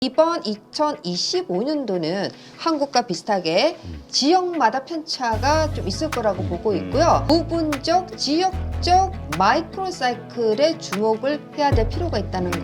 이번 2025년도는 한국과 비슷하게 지역마다 편차가 좀 있을 거라고 보고 있고요. 부분적, 지역적 마이크로 사이클에 주목을 해야 될 필요가 있다는 거.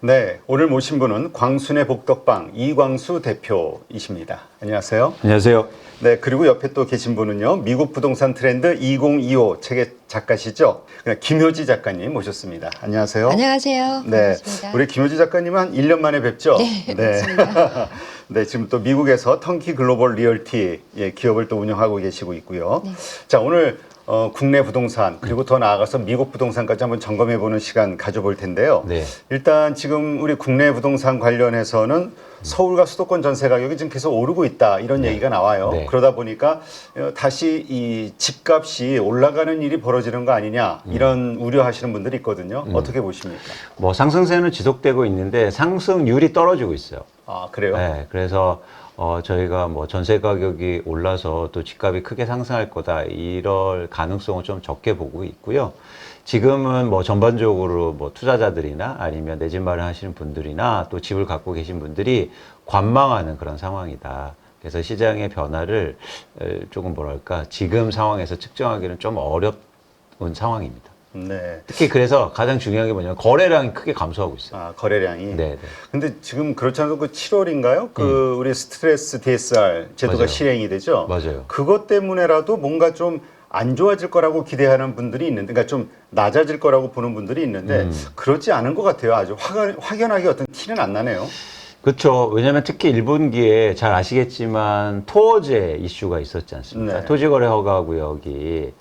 네, 오늘 모신 분은 광순의 복덕방 이광수 대표이십니다. 안녕하세요. 안녕하세요. 네, 그리고 옆에 또 계신 분은요, 미국 부동산 트렌드 2025 책의 작가시죠. 김효지 작가님 모셨습니다. 안녕하세요. 안녕하세요. 네, 반갑습니다. 우리 김효지 작가님은 한 1년 만에 뵙죠? 네, 맞습니다. 네, 지금 또 미국에서 턴키 글로벌 리얼티 기업을 또 운영하고 계시고 있고요. 네. 자, 오늘 국내 부동산 그리고 더 나아가서 미국 부동산까지 한번 점검해보는 시간 가져볼 텐데요. 네. 일단 지금 우리 국내 부동산 관련해서는 서울과 수도권 전세 가격이 지금 계속 오르고 있다 이런 얘기가 나와요. 네. 그러다 보니까 다시 이 집값이 올라가는 일이 벌어지는 거 아니냐 이런 우려하시는 분들이 있거든요. 어떻게 보십니까? 뭐 상승세는 지속되고 있는데 상승률이 떨어지고 있어요. 아, 그래요? 네, 그래서 저희가 뭐 전세 가격이 올라서 또 집값이 크게 상승할 거다 이럴 가능성을 좀 적게 보고 있고요. 지금은 뭐 전반적으로 뭐 투자자들이나 아니면 내 집 마련하시는 분들이나 또 집을 갖고 계신 분들이 관망하는 그런 상황이다. 그래서 시장의 변화를 조금 뭐랄까 지금 상황에서 측정하기는 좀 어려운 상황입니다. 네. 특히 그래서 가장 중요한 게 뭐냐면 거래량이 크게 감소하고 있어요. 아, 거래량이. 네, 네. 근데 지금 그렇지 않아도 그 7월인가요? 우리 스트레스 DSR 제도가 맞아요. 실행이 되죠. 맞아요. 그것 때문에라도 뭔가 좀 안 좋아질 거라고 기대하는 분들이 있는데, 그러니까 좀 낮아질 거라고 보는 분들이 있는데 그렇지 않은 것 같아요. 아주 확연하게 어떤 티는 안 나네요. 그렇죠. 왜냐하면 특히 1분기에 잘 아시겠지만 토어제 이슈가 있었지 않습니까? 네. 토지거래허가구역이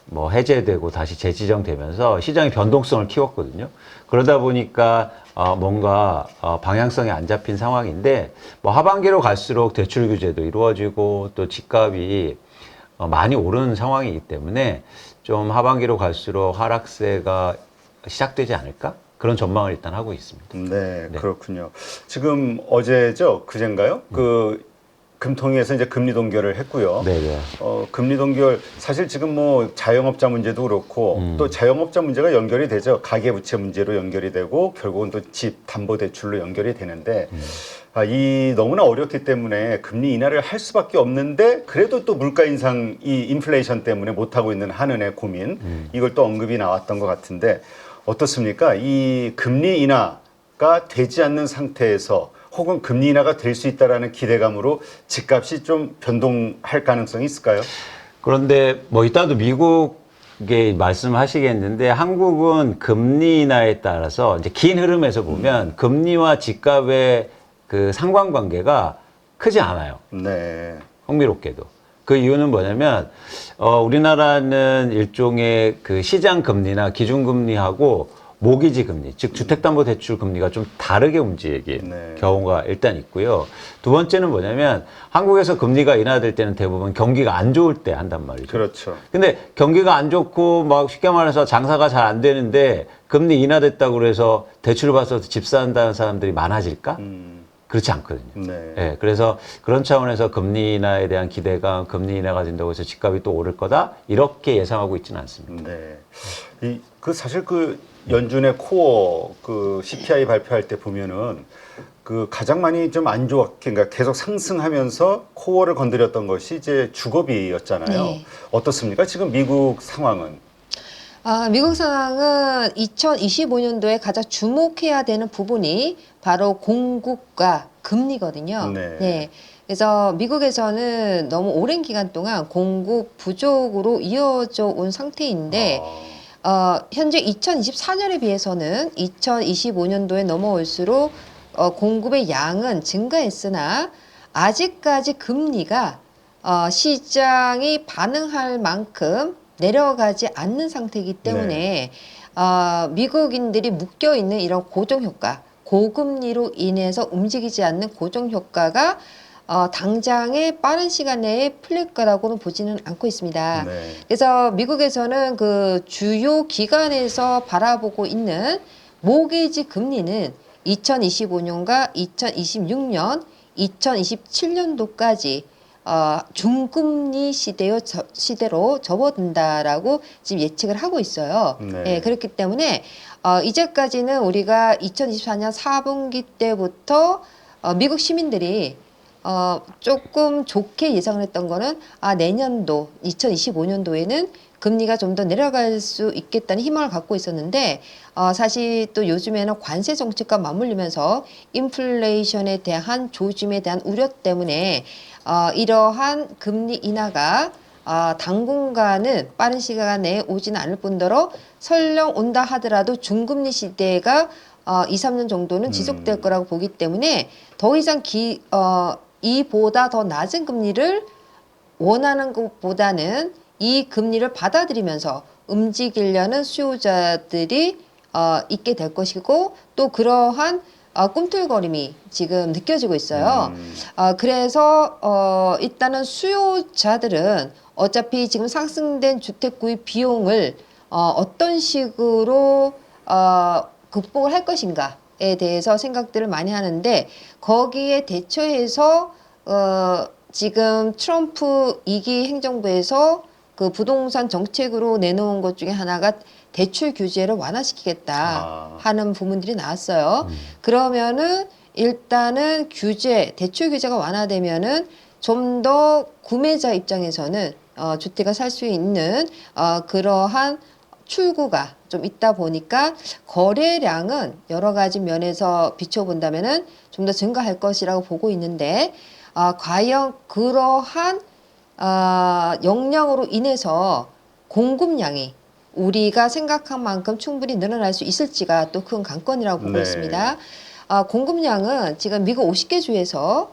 뭐 해제되고 다시 재지정되면서 시장의 변동성을 키웠거든요. 그러다 보니까 뭔가 방향성이 안 잡힌 상황인데 뭐 하반기로 갈수록 대출 규제도 이루어지고 또 집값이 많이 오르는 상황이기 때문에 좀 하반기로 갈수록 하락세가 시작되지 않을까? 그런 전망을 일단 하고 있습니다. 네, 네. 그렇군요. 지금 어제죠? 그젠가요? 금통위에서 이제 금리 동결을 했고요. 네네. 금리 동결 사실 지금 뭐 자영업자 문제도 그렇고 또 자영업자 문제가 연결이 되죠. 가계부채 문제로 연결이 되고 결국은 또 집 담보대출로 연결이 되는데 이 너무나 어렵기 때문에 금리 인하를 할 수밖에 없는데 그래도 또 물가 인상 이 인플레이션 때문에 못 하고 있는 한은의 고민 이걸 또 언급이 나왔던 것 같은데 어떻습니까? 이 금리 인하가 되지 않는 상태에서 혹은 금리 인하가 될 수 있다라는 기대감으로 집값이 좀 변동할 가능성이 있을까요? 그런데 뭐 이따도 미국에 말씀하시겠는데 한국은 금리 인하에 따라서 이제 긴 흐름에서 보면 금리와 집값의 그 상관관계가 크지 않아요. 네. 흥미롭게도. 그 이유는 뭐냐면 우리나라는 일종의 그 시장 금리나 기준 금리하고 모기지 금리, 즉 주택담보대출 금리가 좀 다르게 움직이는 네. 경우가 일단 있고요. 두 번째는 뭐냐면 한국에서 금리가 인하될 때는 대부분 경기가 안 좋을 때 한단 말이죠. 그렇죠. 근데 경기가 안 좋고 막 쉽게 말해서 장사가 잘 안 되는데 금리 인하됐다고 그래서 대출을 받아서 집 산다는 사람들이 많아질까? 그렇지 않거든요. 네. 예, 그래서 그런 차원에서 금리 인하에 대한 기대감, 금리 인하가 된다고 해서 집값이 또 오를 거다 이렇게 예상하고 있지는 않습니다. 네. 사실 연준의 코어 CPI 발표할 때 보면은 가장 많이 좀 안 좋았게 그러니까 계속 상승하면서 코어를 건드렸던 것이 이제 주거비였잖아요. 네. 어떻습니까? 지금 미국 상황은? 미국 상황은 2025년도에 가장 주목해야 되는 부분이 바로 공급과 금리거든요. 네. 그래서 미국에서는 너무 오랜 기간 동안 공급 부족으로 이어져 온 상태인데, 현재 2024년에 비해서는 2025년도에 넘어올수록 공급의 양은 증가했으나 아직까지 금리가 시장이 반응할 만큼 내려가지 않는 상태이기 때문에 미국인들이 묶여 있는 이런 고정효과, 고금리로 인해서 움직이지 않는 고정효과가 당장에 빠른 시간 내에 풀릴 거라고는 보지는 않고 있습니다. 네. 그래서 미국에서는 그 주요 기관에서 바라보고 있는 모기지 금리는 2025년과 2026년, 2027년도까지 중금리 시대로 접어든다라고 지금 예측을 하고 있어요. 네. 예, 그렇기 때문에 이제까지는 우리가 2024년 4분기 때부터 미국 시민들이 조금 좋게 예상을 했던 거는 내년도 2025년도에는 금리가 좀 더 내려갈 수 있겠다는 희망을 갖고 있었는데 사실 또 요즘에는 관세 정책과 맞물리면서 인플레이션에 대한 조짐에 대한 우려 때문에 이러한 금리 인하가 당분간은 빠른 시간 내에 오지는 않을 뿐더러 설령 온다 하더라도 중금리 시대가 2, 3년 정도는 지속될 거라고 보기 때문에 더 이상 이보다 더 낮은 금리를 원하는 것보다는 이 금리를 받아들이면서 움직이려는 수요자들이 있게 될 것이고 또 그러한 꿈틀거림이 지금 느껴지고 있어요. 그래서 일단은 수요자들은 어차피 지금 상승된 주택 구입 비용을 어떤 식으로 극복을 할 것인가에 대해서 생각들을 많이 하는데 거기에 대처해서 지금 트럼프 2기 행정부에서 그 부동산 정책으로 내놓은 것 중에 하나가 대출 규제를 완화시키겠다 하는 부분들이 나왔어요. 그러면은 일단은 대출 규제가 완화되면은 좀 더 구매자 입장에서는 주택을 살 수 있는 그러한 출구가 좀 있다 보니까 거래량은 여러 가지 면에서 비춰본다면은 좀 더 증가할 것이라고 보고 있는데 과연 그러한 역량으로 인해서 공급량이 우리가 생각한 만큼 충분히 늘어날 수 있을지가 또 큰 관건이라고 보고 네. 있습니다. 공급량은 지금 미국 50개 주에서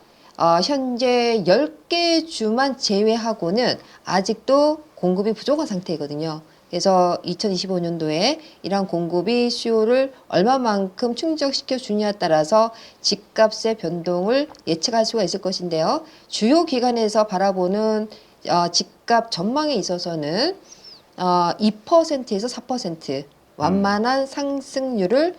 현재 10개 주만 제외하고는 아직도 공급이 부족한 상태이거든요. 그래서 2025년도에 이러한 공급이 수요를 얼마만큼 충족시켜 주냐에 따라서 집값의 변동을 예측할 수가 있을 것인데요. 주요 기관에서 바라보는 집값 전망에 있어서는 2%에서 4% 완만한 상승률을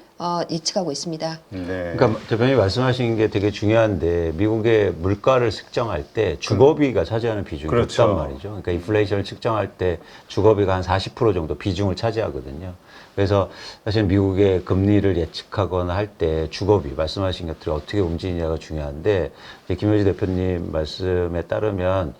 예측하고 있습니다. 네. 그러니까 대표님이 말씀하신 게 되게 중요한데 미국의 물가를 측정할 때 주거비가 차지하는 비중이 그렇죠. 높단 말이죠. 그러니까 인플레이션을 측정할 때 주거비가 한 40% 정도 비중을 차지하거든요. 그래서 사실 미국의 금리를 예측하거나 할 때 주거비 말씀하신 것들이 어떻게 움직이냐가 중요한데 이제 김효지 대표님 말씀에 따르면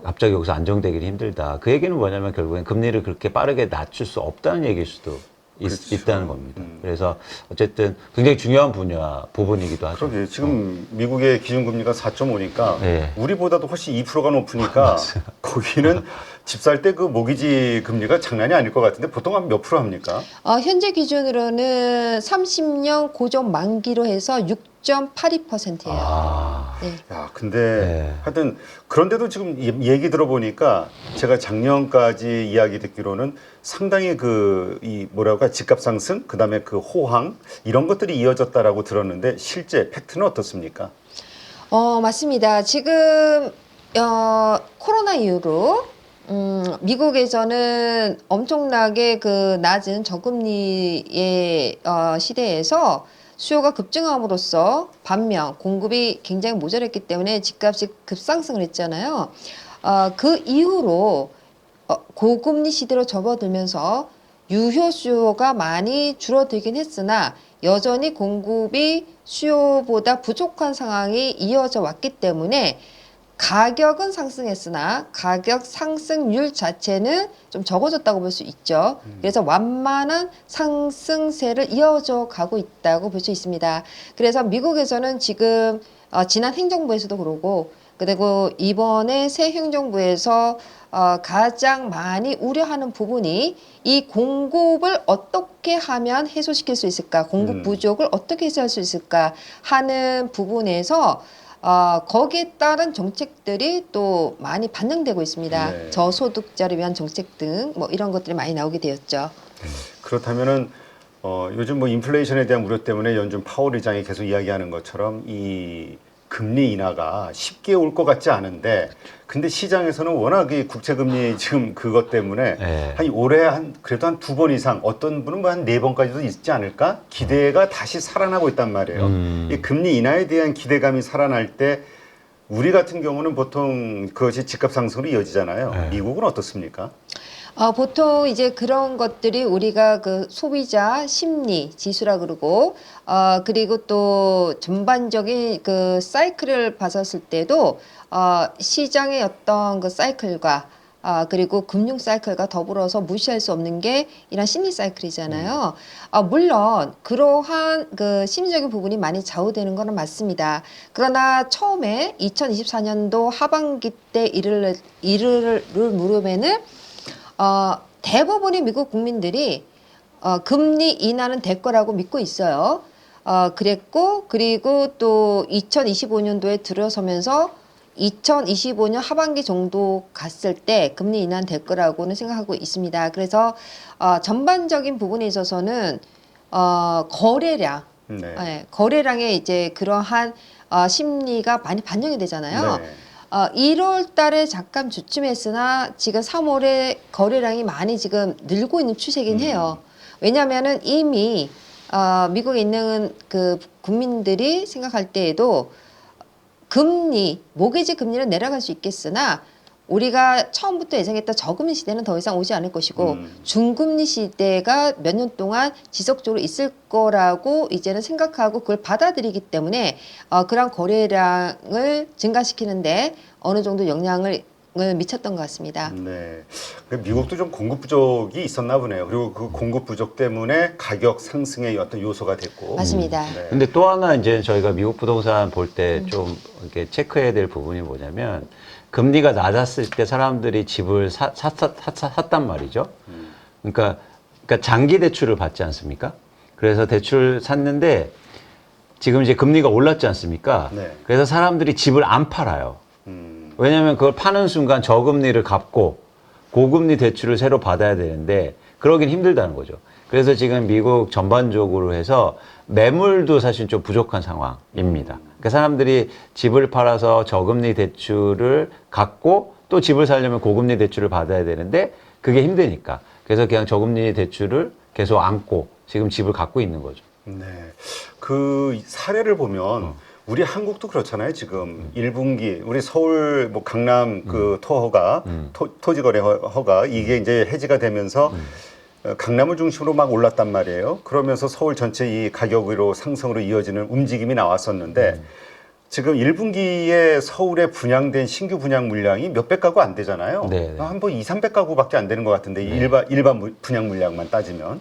갑자기 여기서 안정되기는 힘들다. 그 얘기는 뭐냐면 결국엔 금리를 그렇게 빠르게 낮출 수 없다는 얘기일 수도 그렇죠. 있다는 겁니다. 그래서 어쨌든 굉장히 중요한 부분이기도 하죠. 그러게 지금 미국의 기준금리가 4.5니까 네. 우리보다도 훨씬 2%가 높으니까 거기는 집 살 때 그 모기지 금리가 장난이 아닐 것 같은데 보통 한 몇 프로 합니까? 현재 기준으로는 30년 고정 만기로 해서 6.82%예요. 네. 야, 근데 네. 하여튼 그런데도 지금 얘기 들어보니까 제가 작년까지 이야기 듣기로는 상당히 뭐랄까 집값 상승, 그다음에 그 호황 이런 것들이 이어졌다라고 들었는데 실제 팩트는 어떻습니까? 맞습니다. 지금 코로나 이후로 미국에서는 엄청나게 그 낮은 저금리의 시대에서 수요가 급증함으로써 반면 공급이 굉장히 모자랐기 때문에 집값이 급상승을 했잖아요. 그 이후로 고금리 시대로 접어들면서 유효 수요가 많이 줄어들긴 했으나 여전히 공급이 수요보다 부족한 상황이 이어져 왔기 때문에 가격은 상승했으나 가격 상승률 자체는 좀 적어졌다고 볼 수 있죠. 그래서 완만한 상승세를 이어져 가고 있다고 볼 수 있습니다. 그래서 미국에서는 지금 지난 행정부에서도 그러고 그리고 이번에 새 행정부에서 가장 많이 우려하는 부분이 이 공급을 어떻게 하면 해소시킬 수 있을까, 공급 부족을 어떻게 해소할 수 있을까 하는 부분에서 거기에 따른 정책들이 또 많이 반영되고 있습니다. 네. 저소득자를 위한 정책 등 뭐 이런 것들이 많이 나오게 되었죠. 그렇다면은 요즘 뭐 인플레이션에 대한 우려 때문에 연준 파월 의장이 계속 이야기하는 것처럼 이 금리 인하가 쉽게 올 것 같지 않은데 근데 시장에서는 워낙 이 국채금리 지금 그것 때문에 네. 한 올해 그래도 한 2번 이상 어떤 분은 뭐 한 4번까지도 있지 않을까 기대가 다시 살아나고 있단 말이에요. 이 금리 인하에 대한 기대감이 살아날 때 우리 같은 경우는 보통 그것이 집값 상승으로 이어지잖아요. 네. 미국은 어떻습니까? 보통 이제 그런 것들이 우리가 그 소비자 심리 지수라 그러고, 그리고 또 전반적인 그 사이클을 봤었을 때도, 시장의 어떤 그 사이클과, 그리고 금융 사이클과 더불어서 무시할 수 없는 게 이런 심리 사이클이잖아요. 물론 그러한 그 심리적인 부분이 많이 좌우되는 거는 맞습니다. 그러나 처음에 2024년도 하반기 때 이를 무렵에는 대부분의 미국 국민들이 금리 인하는 될 거라고 믿고 있어요. 그랬고, 그리고 또 2025년도에 들어서면서 2025년 하반기 정도 갔을 때 금리 인하는 될 거라고는 생각하고 있습니다. 그래서 전반적인 부분에 있어서는 거래량, 네. 예, 거래량에 이제 그러한 심리가 많이 반영이 되잖아요. 네. 1월 달에 잠깐 주춤했으나 지금 3월에 거래량이 많이 지금 늘고 있는 추세긴 해요. 왜냐하면은 이미 미국에 있는 그 국민들이 생각할 때에도 금리, 모기지 금리는 내려갈 수 있겠으나 우리가 처음부터 예상했던 저금리 시대는 더 이상 오지 않을 것이고 중금리 시대가 몇 년 동안 지속적으로 있을 거라고 이제는 생각하고 그걸 받아들이기 때문에 그런 거래량을 증가시키는데 어느 정도 영향을 미쳤던 것 같습니다. 네. 미국도 좀 공급 부족이 있었나 보네요. 그리고 그 공급 부족 때문에 가격 상승의 어떤 요소가 됐고. 맞습니다. 네. 근데 또 하나 이제 저희가 미국 부동산 볼 때 좀 이렇게 체크해야 될 부분이 뭐냐면 금리가 낮았을 때 사람들이 집을 샀단 말이죠. 그러니까 장기 대출을 받지 않습니까? 그래서 대출 샀는데 지금 이제 금리가 올랐지 않습니까? 네. 그래서 사람들이 집을 안 팔아요. 왜냐하면 그걸 파는 순간 저금리를 갚고 고금리 대출을 새로 받아야 되는데 그러긴 힘들다는 거죠. 그래서 지금 미국 전반적으로 해서 매물도 사실 좀 부족한 상황입니다. 그러니까 사람들이 집을 팔아서 저금리 대출을 갖고 또 집을 살려면 고금리 대출을 받아야 되는데 그게 힘드니까. 그래서 그냥 저금리 대출을 계속 안고 지금 집을 갖고 있는 거죠. 네. 그 사례를 보면 우리 한국도 그렇잖아요. 지금 1분기 우리 서울 뭐 강남 그 토허가 토지거래 허가 이게 이제 해지가 되면서 강남을 중심으로 막 올랐단 말이에요. 그러면서 서울 전체 이 가격으로 상승으로 이어지는 움직임이 나왔었는데 지금 1분기에 서울에 분양된 신규 분양 물량이 몇백 가구 안 되잖아요. 네, 네. 한 번 2, 300가구밖에 안 되는 것 같은데 일반 분양 물량만 따지면.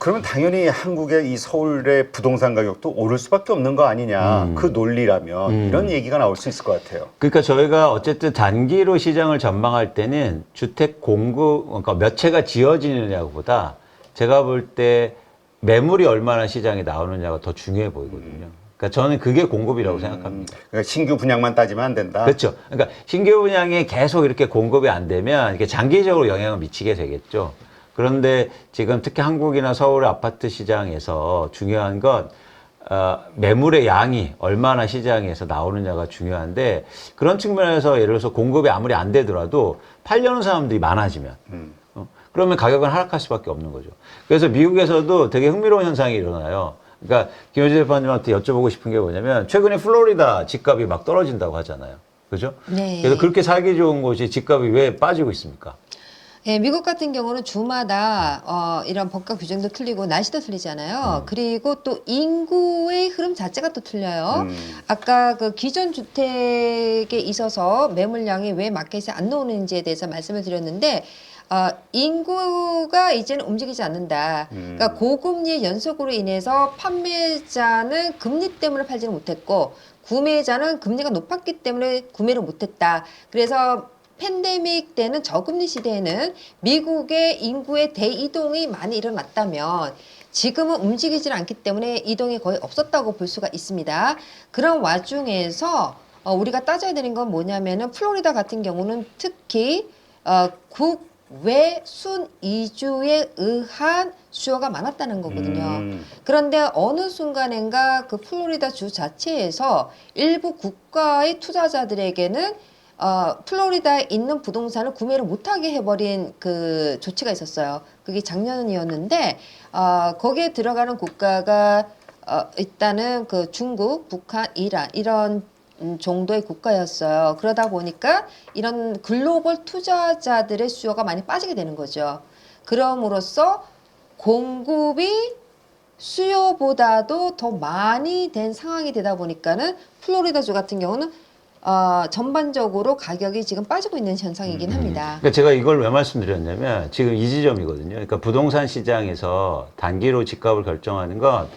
그러면 당연히 한국의 이 서울의 부동산 가격도 오를 수밖에 없는 거 아니냐. 그 논리라면 이런 얘기가 나올 수 있을 것 같아요. 그러니까 저희가 어쨌든 단기로 시장을 전망할 때는 주택 공급, 그러니까 몇 채가 지어지느냐보다 제가 볼 때 매물이 얼마나 시장에 나오느냐가 더 중요해 보이거든요. 그러니까 저는 그게 공급이라고 생각합니다. 그러니까 신규 분양만 따지면 안 된다. 그렇죠. 그러니까 신규 분양이 계속 이렇게 공급이 안 되면 이게 장기적으로 영향을 미치게 되겠죠. 그런데 지금 특히 한국이나 서울의 아파트 시장에서 중요한 건 매물의 양이 얼마나 시장에서 나오느냐가 중요한데 그런 측면에서 예를 들어서 공급이 아무리 안 되더라도 팔려는 사람들이 많아지면 그러면 가격은 하락할 수밖에 없는 거죠. 그래서 미국에서도 되게 흥미로운 현상이 일어나요. 그러니까 김효재 대표님한테 여쭤보고 싶은 게 뭐냐면 최근에 플로리다 집값이 막 떨어진다고 하잖아요. 그죠? 네. 그래서 그렇게 살기 좋은 곳이 집값이 왜 빠지고 있습니까? 예, 미국 같은 경우는 주마다 이런 법과 규정도 틀리고 날씨도 틀리잖아요. 그리고 또 인구의 흐름 자체가 또 틀려요. 아까 그 기존 주택에 있어서 매물량이 왜 마켓에 안 나오는지에 대해서 말씀을 드렸는데 인구가 이제는 움직이지 않는다. 그러니까 고금리의 연속으로 인해서 판매자는 금리 때문에 팔지는 못했고 구매자는 금리가 높았기 때문에 구매를 못했다. 그래서 팬데믹 때는 저금리 시대에는 미국의 인구의 대이동이 많이 일어났다면 지금은 움직이질 않기 때문에 이동이 거의 없었다고 볼 수가 있습니다. 그런 와중에서 우리가 따져야 되는 건 뭐냐면은 플로리다 같은 경우는 특히 외순 이주에 의한 수요가 많았다는 거거든요. 그런데 어느 순간인가 그 플로리다 주 자체에서 일부 국가의 투자자들에게는 플로리다에 있는 부동산을 구매를 못하게 해버린 그 조치가 있었어요. 그게 작년이었는데 거기에 들어가는 국가가 일단은 그 중국, 북한, 이란 이런 정도의 국가였어요. 그러다 보니까 이런 글로벌 투자자들의 수요가 많이 빠지게 되는 거죠. 그럼으로써 공급이 수요보다도 더 많이 된 상황이 되다 보니까는 플로리다주 같은 경우는 전반적으로 가격이 지금 빠지고 있는 현상이긴 합니다. 그러니까 제가 이걸 왜 말씀드렸냐면 지금 이 지점이거든요. 그러니까 부동산 시장에서 단기로 집값을 결정하는 건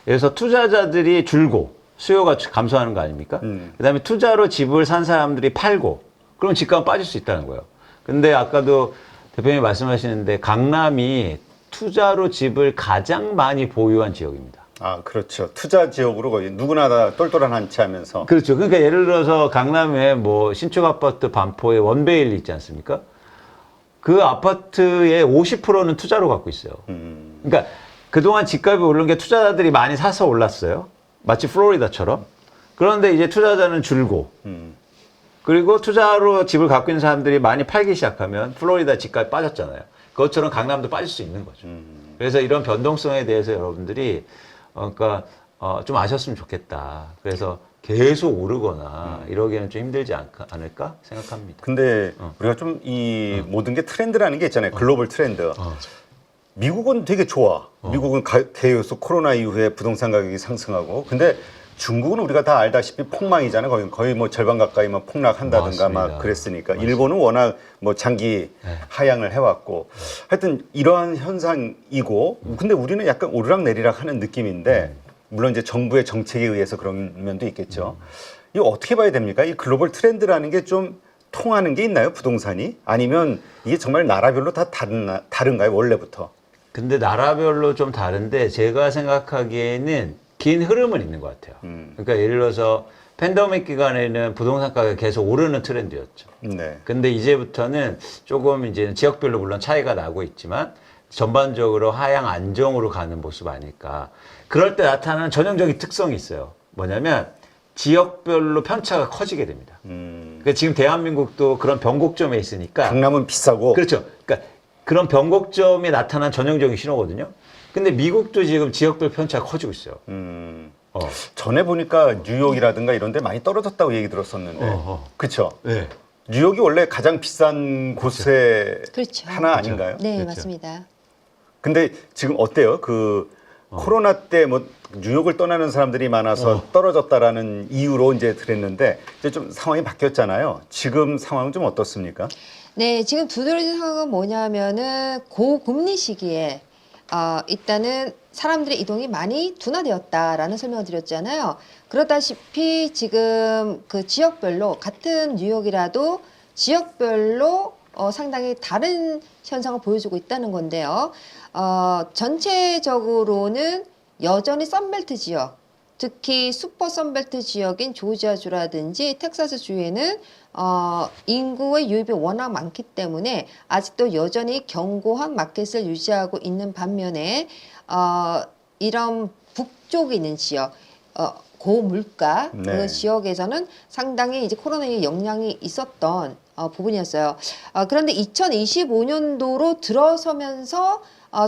그래서 투자자들이 줄고 수요가 감소하는 거 아닙니까? 그다음에 투자로 집을 산 사람들이 팔고 그럼 집값은 빠질 수 있다는 거예요. 근데 아까도 대표님이 말씀하시는데 강남이 투자로 집을 가장 많이 보유한 지역입니다. 아, 그렇죠. 투자 지역으로 거의 누구나 다 똘똘한 한 채 하면서. 그렇죠. 그러니까 예를 들어서 강남에 뭐 신축 아파트 반포에 원베일리 있지 않습니까? 그 아파트의 50%는 투자로 갖고 있어요. 그러니까 그동안 집값이 오른 게 투자자들이 많이 사서 올랐어요. 마치 플로리다처럼. 그런데 이제 투자자는 줄고 그리고 투자로 집을 갖고 있는 사람들이 많이 팔기 시작하면 플로리다 집값이 빠졌잖아요. 그것처럼 강남도 빠질 수 있는 거죠. 그래서 이런 변동성에 대해서 여러분들이 그러니까 좀 아셨으면 좋겠다. 그래서 계속 오르거나 이러기에는 좀 힘들지 않을까 생각합니다. 근데 우리가 좀 이 모든 게 트렌드라는 게 있잖아요. 글로벌 트렌드. 미국은 되게 좋아. 미국은 계속 코로나 이후에 부동산 가격이 상승하고. 근데 중국은 우리가 다 알다시피 폭망이잖아요. 거의 뭐 절반 가까이 막 폭락한다든가 맞습니다. 막 그랬으니까. 맞습니다. 일본은 워낙 뭐 장기 하향을 해왔고. 하여튼 이러한 현상이고. 근데 우리는 약간 오르락내리락 하는 느낌인데, 물론 이제 정부의 정책에 의해서 그런 면도 있겠죠. 이거 어떻게 봐야 됩니까? 이 글로벌 트렌드라는 게 좀 통하는 게 있나요? 부동산이? 아니면 이게 정말 나라별로 다 다른가요? 원래부터? 근데 나라별로 좀 다른데 제가 생각하기에는 긴 흐름은 있는 것 같아요. 그러니까 예를 들어서 팬데믹 기간에는 부동산 가격이 계속 오르는 트렌드였죠. 네. 근데 이제부터는 조금 이제 지역별로 물론 차이가 나고 있지만 전반적으로 하향 안정으로 가는 모습 아닐까. 그럴 때 나타나는 전형적인 특성이 있어요. 뭐냐면 지역별로 편차가 커지게 됩니다. 그러니까 지금 대한민국도 그런 변곡점에 있으니까. 강남은 비싸고. 그렇죠. 그러니까 그런 변곡점이 나타난 전형적인 신호거든요. 근데 미국도 지금 지역별 편차가 커지고 있어요. 전에 보니까 뉴욕이라든가 이런 데 많이 떨어졌다고 얘기 들었었는데. 그렇죠? 네. 뉴욕이 원래 가장 비싼 곳에 그렇죠. 하나 아닌가요? 네, 그렇죠. 맞습니다. 근데 지금 어때요? 코로나 때 뭐 뉴욕을 떠나는 사람들이 많아서 떨어졌다라는 이유로 이제 그랬는데 이제 좀 상황이 바뀌었잖아요. 지금 상황은 좀 어떻습니까? 네, 지금 두드러진 상황은 뭐냐면은 고금리 시기에 일단은 사람들의 이동이 많이 둔화되었다라는 설명을 드렸잖아요. 그러다시피 지금 그 지역별로 같은 뉴욕이라도 지역별로 상당히 다른 현상을 보여주고 있다는 건데요. 전체적으로는 여전히 선벨트 지역, 특히 슈퍼 선벨트 지역인 조지아주라든지 텍사스주에는 인구의 유입이 워낙 많기 때문에 아직도 여전히 견고한 마켓을 유지하고 있는 반면에 이런 북쪽에 있는 지역, 고물가 네. 그 지역에서는 상당히 이제 코로나의 영향이 있었던 부분이었어요. 그런데 2025년도로 들어서면서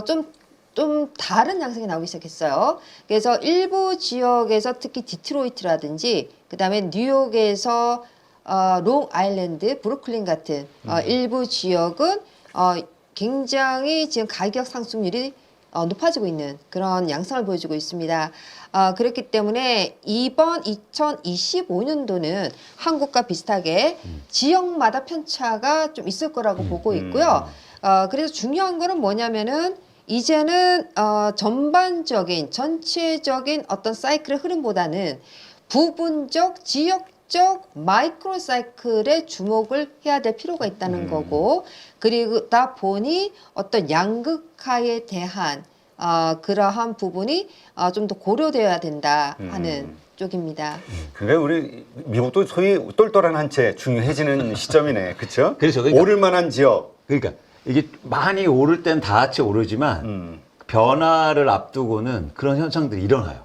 좀 다른 양상이 나오기 시작했어요. 그래서 일부 지역에서 특히 디트로이트라든지 그다음에 뉴욕에서 롱아일랜드, 브루클린 같은 일부 지역은 굉장히 지금 가격 상승률이 높아지고 있는 그런 양상을 보여주고 있습니다. 그렇기 때문에 이번 2025년도는 한국과 비슷하게 지역마다 편차가 좀 있을 거라고 보고 있고요. 그래서 중요한 거는 뭐냐면은 이제는 전체적인 어떤 사이클의 흐름보다는 부분적, 지역적 마이크로 사이클에 주목을 해야 될 필요가 있다는 거고, 그리고다 보니 어떤 양극화에 대한 그러한 부분이 좀 더 고려되어야 된다 하는 쪽입니다. 그러니까 우리 미국도 소위 똘똘한 한 채 중요해지는 시점이네, 그렇죠? 그렇죠. 그러니까- 오를 만한 지역. 그러니까 이게 많이 오를 땐 다 같이 오르지만 변화를 앞두고는 그런 현상들이 일어나요.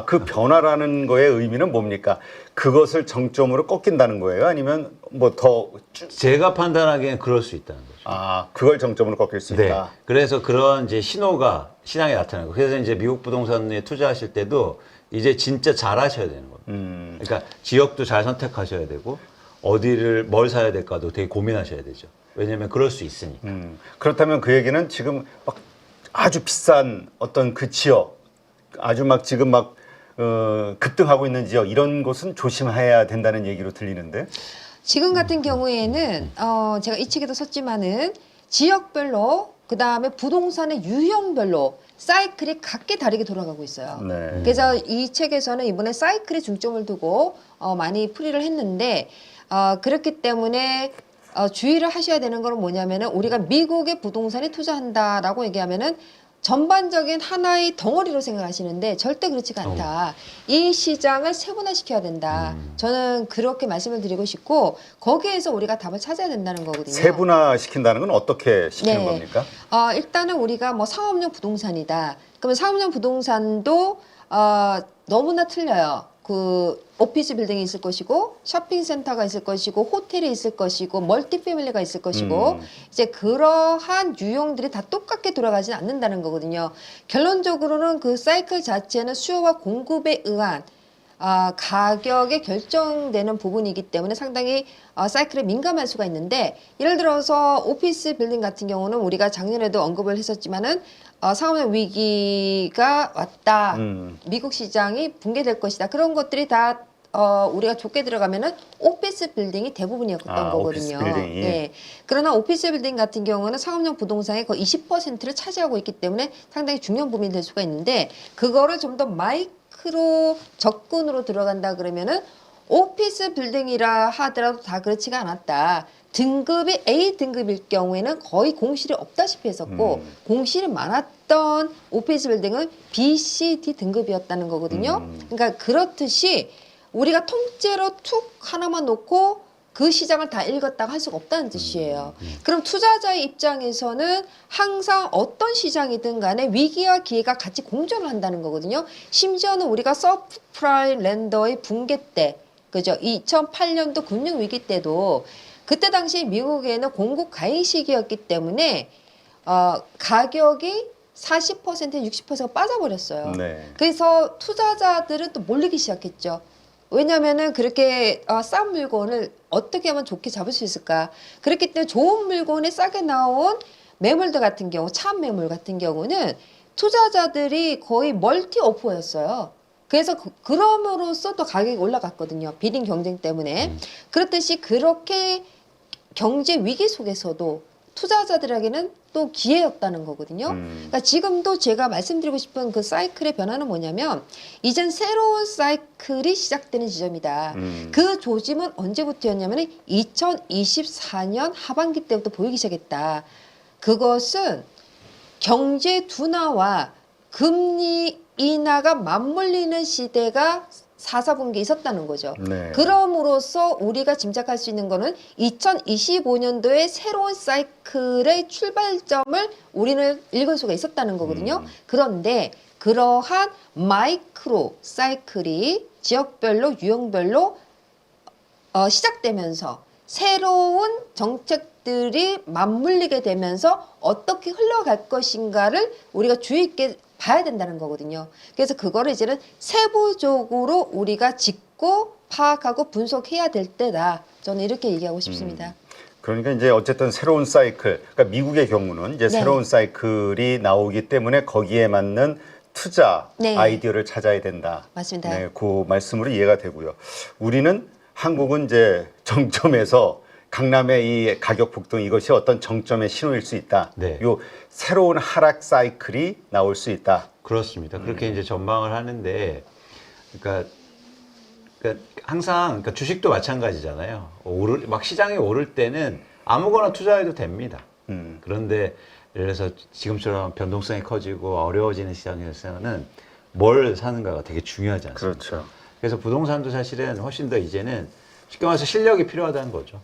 그 변화라는 거의 의미는 뭡니까? 그것을 정점으로 꺾인다는 거예요? 아니면 뭐 더 제가 판단하기엔 그럴 수 있다는 거죠. 그걸 정점으로 꺾일 수 네. 있다. 그래서 그런 이제 신호가 시장에 나타나는 거예요. 그래서 이제 미국 부동산에 투자하실 때도 이제 진짜 잘 하셔야 되는 거예요. 그러니까 지역도 잘 선택하셔야 되고 어디를 뭘 사야 될까도 되게 고민하셔야 되죠. 왜냐하면 그럴 수 있으니까. 그렇다면 그 얘기는 지금 막 아주 비싼 어떤 그 지역, 아주 막 지금 막 급등하고 있는 지역 이런 곳은 조심해야 된다는 얘기로 들리는데. 지금 같은 경우에는 제가 이 책에도 썼지만은 지역별로 그 다음에 부동산의 유형별로 사이클이 각기 다르게 돌아가고 있어요. 네. 그래서 이 책에서는 이번에 사이클에 중점을 두고 많이 풀이를 했는데 그렇기 때문에 주의를 하셔야 되는 건 뭐냐면은 우리가 미국의 부동산에 투자한다라고 얘기하면은 전반적인 하나의 덩어리로 생각하시는데 절대 그렇지가 않다. 이 시장을 세분화시켜야 된다. 저는 그렇게 말씀을 드리고 싶고 거기에서 우리가 답을 찾아야 된다는 거거든요. 세분화 시킨다는 건 어떻게 시키는 네. 겁니까? 일단은 우리가 뭐 상업용 부동산이다. 그러면 상업용 부동산도 너무나 틀려요. 그 오피스 빌딩이 있을 것이고 쇼핑센터가 있을 것이고 호텔이 있을 것이고 멀티패밀리가 있을 것이고 이제 그러한 유형들이 다 똑같게 돌아가지는 않는다는 거거든요. 결론적으로는 그 사이클 자체는 수요와 공급에 의한 가격에 결정되는 부분이기 때문에 상당히 사이클에 민감할 수가 있는데 예를 들어서 오피스 빌딩 같은 경우는 우리가 작년에도 언급을 했었지만은 상업용 위기가 왔다. 미국 시장이 붕괴될 것이다. 그런 것들이 다 우리가 좋게 들어가면은 오피스 빌딩이 대부분이었던 거거든요. 오피스 빌딩이. 네. 그러나 오피스 빌딩 같은 경우는 상업용 부동산의 거의 20%를 차지하고 있기 때문에 상당히 중요한 부분이 될 수가 있는데 그거를 좀 더 마이크로 접근으로 들어간다 그러면은 오피스 빌딩이라 하더라도 다 그렇지가 않았다. 등급이 A 등급일 경우에는 거의 공실이 없다시피 했었고 공실이 많았던 오피스 빌딩은 B, C, D 등급이었다는 거거든요. 그러니까 그렇듯이 우리가 통째로 툭 하나만 놓고 그 시장을 다 읽었다고 할 수가 없다는 뜻이에요. 그럼 투자자의 입장에서는 항상 어떤 시장이든 간에 위기와 기회가 같이 공존을 한다는 거거든요. 심지어는 우리가 서프라임 랜더의 붕괴 때, 그죠? 2008년도 금융위기 때도 그때 당시 미국에는 공급 가행 시기였기 때문에 가격이 40% 60%가 빠져버렸어요. 네. 그래서 투자자들은 또 몰리기 시작했죠. 왜냐하면은 그렇게 싼 물건을 어떻게 하면 좋게 잡을 수 있을까? 그렇기 때문에 좋은 물건에 싸게 나온 매물들 같은 경우, 차업 매물 같은 경우는 투자자들이 거의 멀티 오퍼였어요. 그래서 그럼으로써 또 가격이 올라갔거든요. 비딩 경쟁 때문에. 그렇듯이 그렇게 경제 위기 속에서도 투자자들에게는 또 기회였다는 거거든요. 그러니까 지금도 제가 말씀드리고 싶은 그 사이클의 변화는 뭐냐면 이젠 새로운 사이클이 시작되는 지점이다. 그 조짐은 언제부터였냐면 2024년 하반기 때부터 보이기 시작했다. 그것은 경제 둔화와 금리 인하가 맞물리는 시대가 4, 4분기에 있었다는 거죠. 네. 그럼으로써 우리가 짐작할 수 있는 거는 2025년도에 새로운 사이클의 출발점을 우리는 읽을 수가 있었다는 거거든요. 그런데 그러한 마이크로 사이클이 지역별로 유형별로 시작되면서 새로운 정책들이 맞물리게 되면서 어떻게 흘러갈 것인가를 우리가 주의 있게 봐야 된다는 거거든요. 그래서 그거를 이제는 세부적으로 우리가 짚고 파악하고 분석해야 될 때다. 저는 이렇게 얘기하고 싶습니다. 그러니까 이제 어쨌든 새로운 사이클, 그러니까 미국의 경우는 이제 네. 새로운 사이클이 나오기 때문에 거기에 맞는 투자 네. 아이디어를 찾아야 된다. 맞습니다. 네, 그 말씀으로 이해가 되고요. 우리는 한국은 이제 정점에서 강남의 이 가격 폭등 이것이 어떤 정점의 신호일 수 있다. 네. 요 새로운 하락 사이클이 나올 수 있다. 그렇습니다. 그렇게 이제 전망을 하는데, 그러니까 항상 그러니까 주식도 마찬가지잖아요. 막 시장이 오를 때는 아무거나 투자해도 됩니다. 그런데 예를 들어서 지금처럼 변동성이 커지고 어려워지는 시장에서는 뭘 사는가가 되게 중요하지 않습니까? 그렇죠. 그래서 부동산도 사실은 훨씬 더 이제는 쉽게 말해서 실력이 필요하다는 거죠.